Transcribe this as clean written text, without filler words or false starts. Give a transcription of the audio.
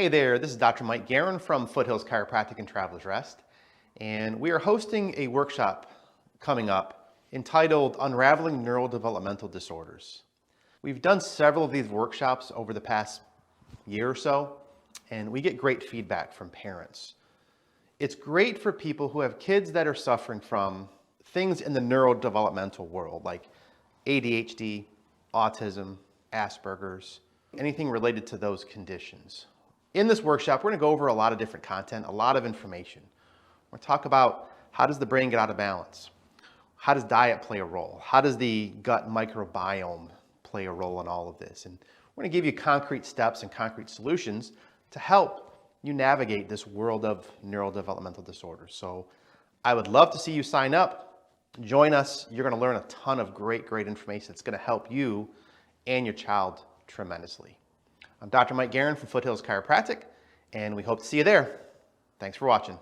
Hey there, this is Dr. Mike Geran from Foothills Chiropractic and Travelers Rest, and we are hosting a workshop coming up entitled Unraveling Neurodevelopmental Disorders. We've done several of these workshops over the past year or so, and we get great feedback from parents. It's great for people who have kids that are suffering from things in the neurodevelopmental world, like ADHD, autism, Asperger's, anything related to those conditions. In this workshop, we're going to go over a lot of different content, a lot of information. We're going to talk about how does the brain get out of balance? How does diet play a role? How does the gut microbiome play a role in all of this? And we're going to give you concrete steps and concrete solutions to help you navigate this world of neurodevelopmental disorders. So I would love to see you sign up, join us. You're going to learn a ton of great information that's going to help you and your child tremendously. I'm Dr. Mike Geran from Foothills Chiropractic, and we hope to see you there. Thanks for watching.